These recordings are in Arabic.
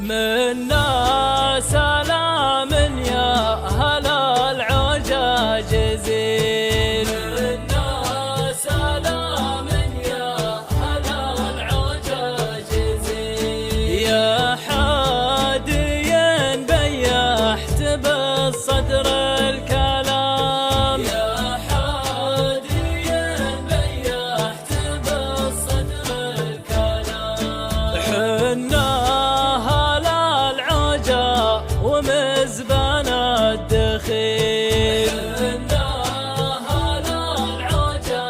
منا سلام يا هلا العوجة جزيل، منا سلام يا هلا العوجة جزيل، يا حاديا بيحت بالصدر الكلام، يا حاديا بيحت بالصدر الكلام، حنا ومزبان الدخيل، حنا هلا العوجة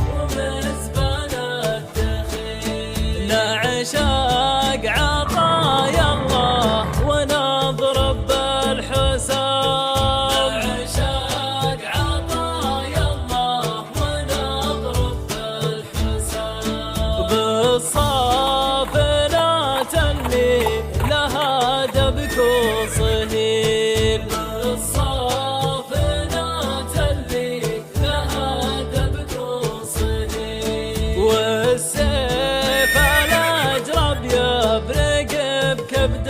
ومزبان الدخيل، نعشق عطايا الله ونضرب بالحسام، نعشق عطايا الله ونضرب بالحسام، بالصافنات اللي لها دبك وصهيل، بالصافنات اللي لها دبك وصهيل، والسيف الأجرب يبرق بكبد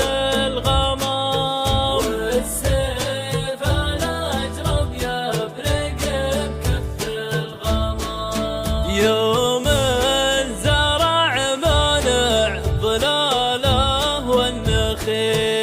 الغمام، والسيف الأجرب يبرق بكبد الغمام، يوم الزرع مانع ظلاله والنخيل.